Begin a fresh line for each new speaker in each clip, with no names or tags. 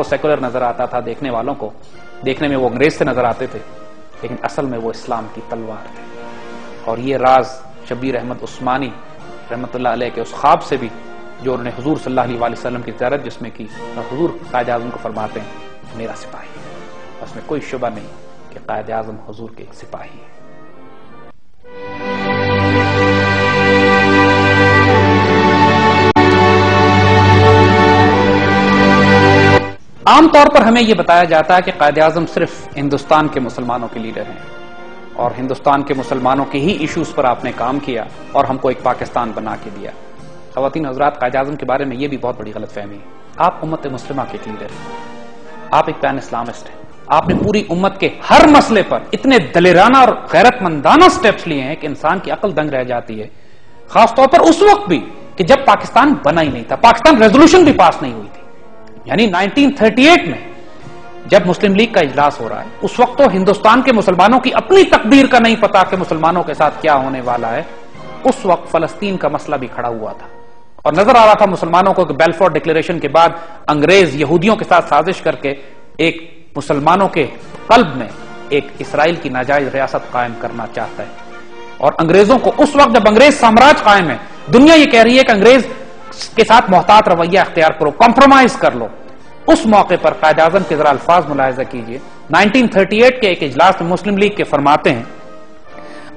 Secular نظر آتا تھا دیکھنے والوں کو، دیکھنے میں وہ انگریز سے نظر آتے تھے، لیکن اصل میں وہ اسلام کی تلوار تھے. اور یہ راز شبیر احمد عثمانی رحمت اللہ علیہ کے اس خواب سے بھی جو انہوں نے حضور صلی اللہ علیہ وسلم کی زیارت جس میں کی، اور حضور قائد اعظم کو فرماتے ہیں میرا سپاہی ہے. اس میں کوئی شبہ نہیں کہ قائد اعظم حضور کے ایک سپاہی ہے. عام طور پر ہمیں یہ بتایا جاتا ہے کہ قائد اعظم صرف ہندوستان کے مسلمانوں کے لیڈر ہیں اور ہندوستان کے مسلمانوں کے ہی ایشوز پر آپ نے کام کیا اور ہم کو ایک پاکستان بنا کے دیا. خواتین حضرات، قائد اعظم کے بارے میں یہ بھی بہت بڑی غلط فہمی ہے. آپ امت مسلمہ کے ایک لیڈر ہیں، آپ ایک پین اسلامسٹ ہیں. آپ نے پوری امت کے ہر مسئلے پر اتنے دلیرانہ اور غیرت مندانہ سٹیپس لیے ہیں کہ انسان کی عقل دنگ رہ جاتی ہے، خاص طور پر اس وقت بھی کہ جب پاکستان بنا ہی نہیں تھا، پاکستان ریزولوشن بھی پاس نہیں ہوئی تھی. یعنی 1938 میں جب مسلم لیگ کا اجلاس ہو رہا ہے، اس وقت تو ہندوستان کے مسلمانوں کی اپنی تقدیر کا نہیں پتا کہ مسلمانوں کے ساتھ کیا ہونے والا ہے. اس وقت فلسطین کا مسئلہ بھی کھڑا ہوا تھا اور نظر آ رہا تھا مسلمانوں کو کہ بیلفور ڈکلیریشن کے بعد انگریز یہودیوں کے ساتھ سازش کر کے ایک مسلمانوں کے قلب میں ایک اسرائیل کی ناجائز ریاست قائم کرنا چاہتا ہے. اور انگریزوں کو اس وقت جب انگریز سامراج قائم ہے، دنیا یہ کہہ رہی ہے کہ انگریز کے ساتھ محتاط رویہ اختیار کرو، کمپرومائز کر لو. اس موقع پر قائد اعظم کے ذرا الفاظ ملاحظہ کیجئے. 1938 کے ایک اجلاس میں مسلم لیگ کے فرماتے ہیں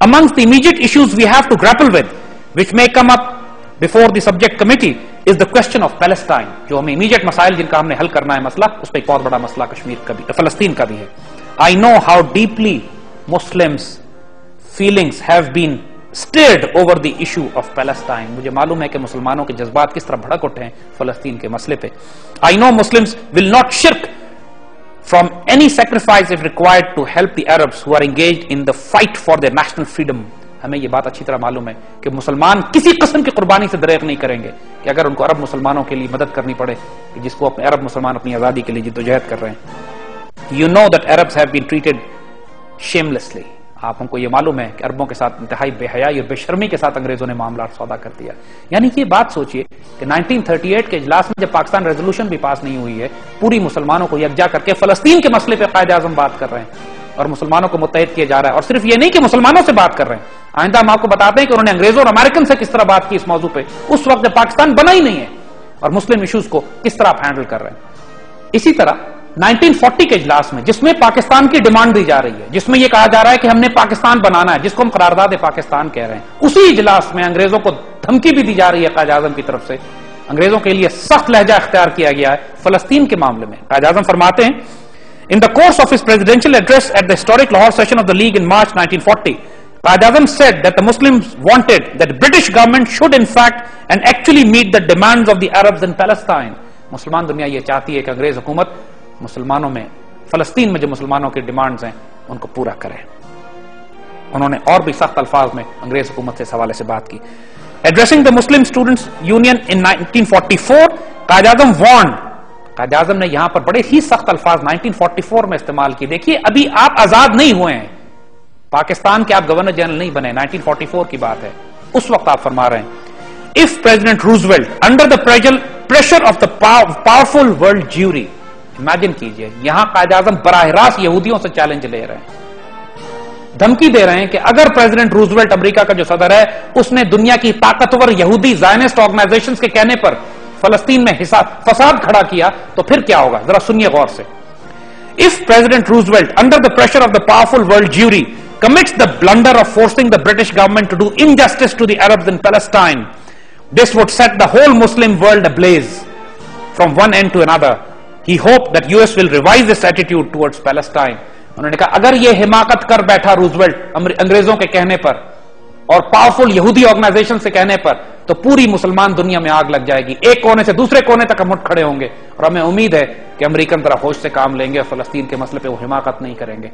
amongst the immediate issues we have to grapple with which may come up before the subject committee is the question of Palestine. جو ہمیں immediate مسائل جن کا ہم نے حل کرنا ہے مسئلہ، اس پہ ایک بہت بڑا مسئلہ کشمیر کا بھی، فلسطین کا بھی ہے. I know how deeply Muslims feelings have been stirred over the issue of Palestine. مجھے معلوم ہے کہ مسلمانوں کے جذبات کس طرح بھڑک اٹھے ہیں فلسطین کے مسئلے پہ. I know Muslims will not shirk from any sacrifice if required to help the Arabs who are engaged in the fight for their national freedom. ہمیں یہ بات اچھی طرح معلوم ہے کہ مسلمان کسی قسم کی قربانی سے دریغ نہیں کریں گے کہ اگر ان کو عرب مسلمانوں کے لیے مدد کرنی پڑے کہ جس کو اپنے عرب مسلمان اپنی آزادی کے لیے جدوجہد کر رہے ہیں. You know that Arabs have been treated shamelessly. آپ ہم کو یہ معلوم ہے کہ عربوں کے ساتھ انتہائی بے حیائی اور بے شرمی کے ساتھ انگریزوں نے معاملات سودا کر دیا. یعنی یہ بات سوچئے کہ 1938 کے اجلاس میں جب پاکستان ریزولوشن بھی پاس نہیں ہوئی ہے، پوری مسلمانوں کو یکجا کر کے فلسطین کے مسئلے پہ قائد اعظم بات کر رہے ہیں اور مسلمانوں کو متحد کیا جا رہا ہے. اور صرف یہ نہیں کہ مسلمانوں سے بات کر رہے ہیں، آئندہ ہم آپ کو بتاتے ہیں کہ انہوں نے انگریزوں اور امریکن سے کس طرح بات کی اس موضوع پہ اس وقت جب پاکستان بنا ہی نہیں ہے، اور مسلم ایشوز کو کس طرح آپ ہینڈل کر رہے ہیں. اسی طرح 1940 کے اجلاس میں جس میں پاکستان کی ڈیمانڈ دی جا رہی ہے، جس میں یہ کہا جا رہا ہے کہ ہم نے پاکستان بنانا ہے، جس کو ہم قرارداد پاکستان کہہ رہے ہیں، اسی اجلاس میں انگریزوں کو دھمکی بھی دی جا رہی ہے قائد اعظم کی طرف سے. انگریزوں کے لیے سخت لہجہ اختیار کیا گیا ہے فلسطین کے معاملے میں. قائد اعظم فرماتے ہیں In the course of his presidential address at the historic Lahore session of the League in March 1940, Qaid Azam said that the Muslims wanted that the British government should in fact and actually meet the demands of the Arabs in Palestine. مسلمان دنیا یہ چاہتی ہے کہ انگریز حکومت مسلمانوں میں فلسطین میں جو مسلمانوں کے ڈیمانڈز ہیں ان کو پورا کرے. انہوں نے اور بھی سخت الفاظ میں انگریز حکومت سے اس حوالے سے بات کی. Addressing the Muslim Students Union in 1944, Qaid Azam warned. Quaid Azam نے یہاں پر بڑے ہی سخت الفاظ 1944 میں استعمال کی. دیکھیے ابھی آپ آزاد نہیں ہوئے ہیں، پاکستان کے آپ گورنر جنرل نہیں بنے، 1944 کی بات ہے. اس وقت آپ فرما رہے ہیں if President Roosevelt under the pressure of the powerful world Jewry. Imagine کیجئے یہاں قائد اعظم براہ راست یہودیوں سے چیلنج لے رہے ہیں، دھمکی دے رہے ہیں کہ اگر پریزیڈنٹ روزویلٹ امریکہ کا جو صدر ہے اس نے دنیا کی طاقتور یہودی زائنسٹ آرگنائزیشنز کے کہنے پر فلسطین میں فساد کھڑا کیا تو پھر کیا ہوگا، ذرا سنیے غور سے. If President Roosevelt under the pressure of the powerful world Jewry commits the blunder of forcing the British government to do injustice to the Arabs in Palestine, this would set the whole Muslim world ablaze from one end to another. He hoped that US will revise its attitude towards Palestine. انہوں نے کہا اگر یہ حماقت کر بیٹھا Roosevelt انگریزوں کے کہنے پر اور پاورفل یہودی آرگنائزیشن سے کہنے پر تو پوری مسلمان دنیا میں آگ لگ جائے گی، ایک کونے سے دوسرے کونے تک ہم اٹھ کھڑے ہوں گے. اور ہمیں امید ہے کہ امریکن ذرا ہوش سے کام لیں گے اور فلسطین کے مسئلے پہ وہ حماقت نہیں کریں گے.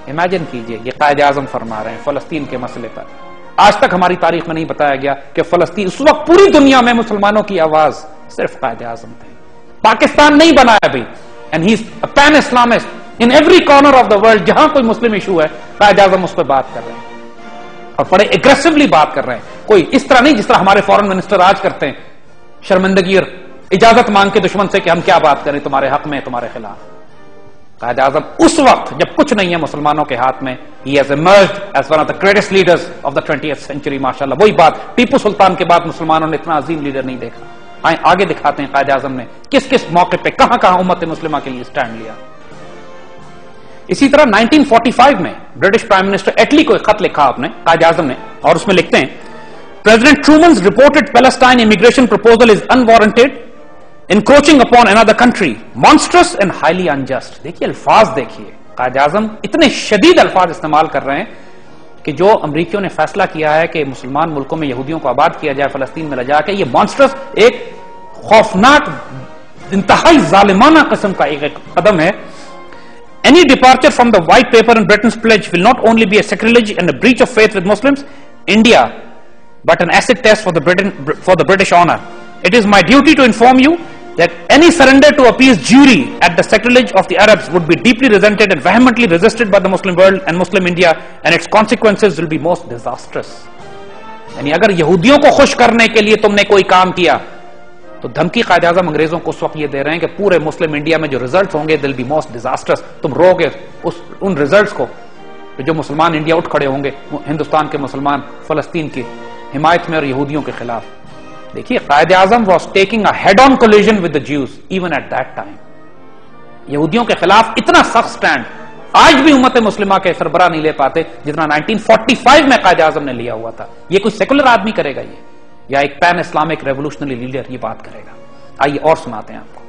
امیجن کیجئے یہ قائد اعظم فرما رہے ہیں فلسطین کے مسئلے پر. آج تک ہماری تاریخ میں نہیں بتایا گیا کہ فلسطین اس وقت پوری دنیا میں مسلمانوں کی آواز صرف قائد اعظم تھے. پاکستان نہیں بنایا ابھی، and he is a pan Islamist in every corner of the world. جہاں کوئی مسلم ایشو ہے قائد اعظم اس پہ بات کر رہے ہیں اور بڑے اگریسولی بات کر رہے ہیں. کوئی اس طرح نہیں جس طرح ہمارے فورن منسٹر آج کرتے ہیں، شرمندگی اور اجازت مانگ کے دشمن سے کہ ہم کیا بات کریں تمہارے حق میں تمہارے خلاف. قائد اعظم اس وقت جب کچھ نہیں ہے مسلمانوں کے ہاتھ میں, he has emerged as one of the greatest leaders of the 20th century. ماشاءاللہ وہی بات, ٹیپو سلطان کے بعد مسلمانوں نے اتنا عظیم لیڈر نہیں دیکھا. آئیں آگے دکھاتے ہیں قائد اعظم نے کس کس موقع پہ کہاں کہاں امت مسلمہ کے لیے سٹینڈ لیا. اسی طرح 1945 میں برٹش پرائم منسٹر ایٹلی کو ایک خط لکھا آپ نے, قائد اعظم نے, اور اس میں لکھتے ہیں President Truman's reported Palestine immigration proposal is unwarranted, encroaching upon another country, monstrous and highly unjust. دیکھیے الفاظ دیکھیے, قائد اعظم اتنے شدید الفاظ استعمال کر رہے ہیں کہ جو امریکیوں نے فیصلہ کیا ہے کہ مسلمان ملکوں میں یہودیوں کو آباد کیا جائے فلسطین میں لے جا کے, یہ مانسٹرس ایک خوفناک انتہائی ظالمانہ قسم کا ایک قدم ہے. Any departure from the white paper and Britain's pledge will not only be a sacrilege and a breach of faith with Muslims, India, but an acid test for the British honor. It is my duty to inform you that any surrender to appease jury at the sacrilege of the Arabs would be deeply resented and vehemently resisted by the Muslim world and Muslim India, and its consequences will be most disastrous. یعنی اگر یہودیوں کو خوش کرنے کے لیے تم نے کوئی کام کیا تو دھمکی قائد اعظم انگریزوں کو اس وقت یہ دے رہے ہیں کہ پورے مسلم انڈیا میں جو ریزلٹس ہوں گے دل بی موسٹ ڈیزاسٹرس. تم رو گے ان ریزلٹس کو جو مسلمان انڈیا اٹھ کھڑے ہوں گے, ہندوستان کے مسلمان فلسطین کی حمایت میں اور یہودیوں کے خلاف. دیکھیے Quaid Azam was taking a head on collision with the Jews even at that time. یہودیوں کے خلاف اتنا سخت سٹینڈ آج بھی امت مسلمہ کے سربراہ نہیں لے پاتے جتنا 1945 میں قائد اعظم نے لیا ہوا تھا. یہ کوئی سیکولر آدمی کرے گا یہ, یا ایک پین اسلامک ریولوشنری لیڈر یہ بات کرے گا؟ آئیے اور سناتے ہیں آپ کو.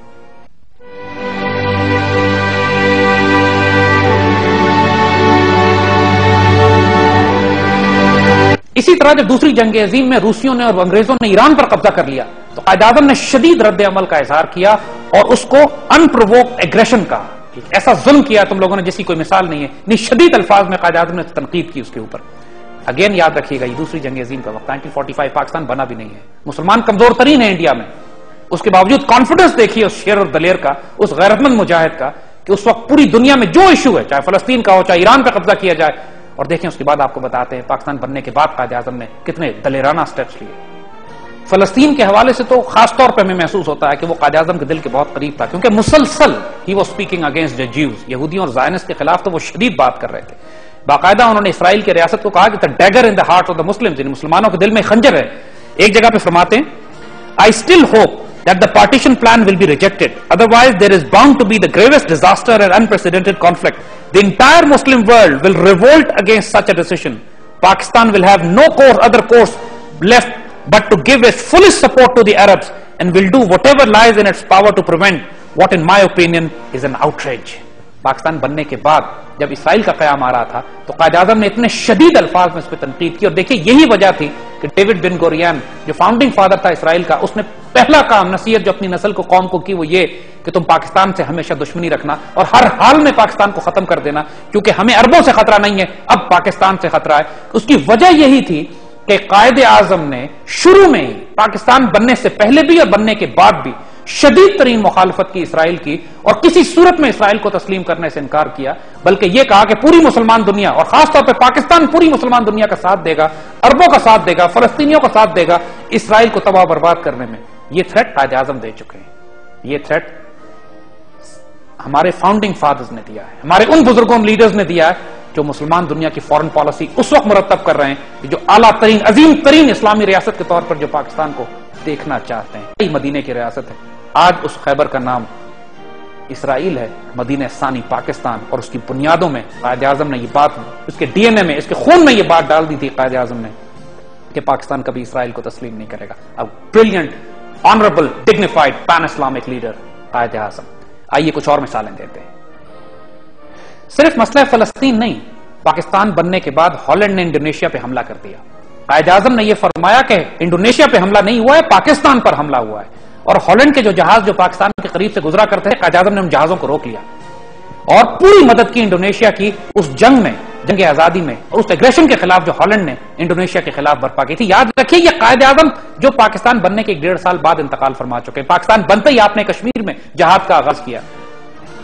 اسی طرح جب دوسری جنگ عظیم میں روسیوں نے اور انگریزوں نے ایران پر قبضہ کر لیا تو قائد اعظم نے شدید رد عمل کا اظہار کیا اور اس کو انپرووکڈ ایگریشن کا, ایسا ظلم کیا تم لوگوں نے جس کی کوئی مثال نہیں ہے. نہیں شدید الفاظ میں قائد اعظم نے تنقید کی اس کے اوپر. اگین یاد رکھیے گا یہ دوسری جنگ عظیم کا وقت 1945, پاکستان بنا بھی نہیں ہے, مسلمان کمزور ترین ہے انڈیا میں. اس کے باوجود کانفیڈنس دیکھیے اس شیر اور دلیر کا, اس غیرت مند مجاہد کا, کہ اس وقت پوری دنیا میں جو ایشو ہے چاہے فلسطین کا ہو چاہے ایران پہ قبضہ کیا جائے, اور دیکھیں اس کے بعد آپ کو بتاتے ہیں پاکستان بننے کے بعد قائد اعظم نے کتنے دلیرانہ سٹیپس لیے. فلسطین کے حوالے سے تو خاص طور پہ ہمیں محسوس ہوتا ہے کہ وہ قائد اعظم کے دل کے بہت قریب تھا, کیونکہ مسلسل he was speaking against the Jews, یہودیوں اور زائنسٹ کے خلاف تو وہ شدید بات کر رہے تھے. باقاعدہ انہوں نے اسرائیل کی ریاست کو کہا کہ the dagger in the heart of the Muslims, یعنی مسلمانوں کے دل میں خنجر ہے. ایک جگہ پہ فرماتے ہیں I still hope that the partition plan will be rejected, otherwise there is bound to be the gravest disaster and unprecedented conflict. The entire Muslim world will revolt against such a decision. Pakistan will have no other course left but to give its fullest support to the Arabs and will do whatever lies in its power to prevent what in my opinion is an outrage. Pakistan بننے کے بعد جب اسرائیل کا قیام آ رہا تھا تو قائد اعظم نے اتنے شدید الفاظ میں اس پہ تنقید کی, اور دیکھیے یہی وجہ تھی کہ ڈیوڈ بن گورین جو فاؤنڈنگ فادر تھا اسرائیل کا, اس نے پہلا کام نصیحت جو اپنی نسل کو قوم کو کی وہ یہ کہ تم پاکستان سے ہمیشہ دشمنی رکھنا اور ہر حال میں پاکستان کو ختم کر دینا, کیونکہ ہمیں عربوں سے خطرہ نہیں ہے, اب پاکستان سے خطرہ ہے. اس کی وجہ یہی تھی کہ قائد اعظم نے شروع میں ہی پاکستان بننے سے پہلے بھی اور بننے کے بعد بھی شدید ترین مخالفت کی اسرائیل کی, اور کسی صورت میں اسرائیل کو تسلیم کرنے سے انکار کیا, بلکہ یہ کہا کہ پوری مسلمان دنیا اور خاص طور پہ پاکستان پوری مسلمان دنیا کا ساتھ دے گا, عربوں کا ساتھ دے گا, فلسطینیوں کا ساتھ دے گا اسرائیل کو تباہ برباد کرنے میں. یہ تھریٹ قائد اعظم دے چکے ہیں, یہ تھریٹ ہمارے فاؤنڈنگ فادرز نے دیا ہے, ہمارے ان بزرگوں لیڈرز نے دیا ہے جو مسلمان دنیا کی فورن پالیسی اس وقت مرتب کر رہے ہیں, جو اعلیٰ ترین عظیم ترین اسلامی ریاست کے طور پر جو پاکستان کو دیکھنا چاہتے ہیں. یہی مدینے کی ریاست ہے. آج اس خیبر کا نام اسرائیل ہے, مدینہ ثانی پاکستان, اور اس کی بنیادوں میں قائد اعظم نے یہ بات, اس کے ڈی این اے میں, اس کے خون میں یہ بات ڈال دی تھی قائد اعظم نے کہ پاکستان کبھی اسرائیل کو تسلیم نہیں کرے گا. اب brilliant, honourable, dignified pan Islamic leader Quaid Azam. آئیے کچھ اور مثالیں دیتے ہیں. صرف مسئلہ فلسطین نہیں, پاکستان بننے کے بعد ہالینڈ نے انڈونیشیا پہ حملہ کر دیا. قائد اعظم نے یہ فرمایا کہ انڈونیشیا پہ حملہ نہیں ہوا ہے, پاکستان پر حملہ ہوا ہے, اور ہالینڈ کے جو جہاز جو پاکستان کے قریب سے گزرا کرتے ہیں قائد اعظم نے ان جہازوں کو روک لیا اور پوری مدد کی انڈونیشیا کی اس جنگ میں, جنگ آزادی میں, اور اس ایگریشن کے خلاف جو ہالینڈ نے انڈونیشیا کے خلاف برپا کی تھی. یاد رکھیے یہ قائد اعظم جو پاکستان بننے کے 1.5 سال بعد انتقال فرما چکے ہیں. پاکستان بنتے ہی آپ نے کشمیر میں جہاد کا آغاز کیا,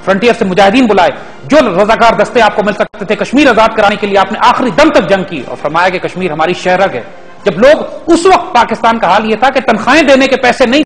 فرنٹیئر سے مجاہدین بلائے, جو رضاکار دستے آپ کو مل سکتے تھے کشمیر آزاد کرانے کے لیے آپ نے آخری دم تک جنگ کی اور فرمایا کہ کشمیر ہماری شہرگ ہے. جب لوگ اس وقت پاکستان کا حال یہ تھا کہ تنخواہیں دینے کے پیسے نہیں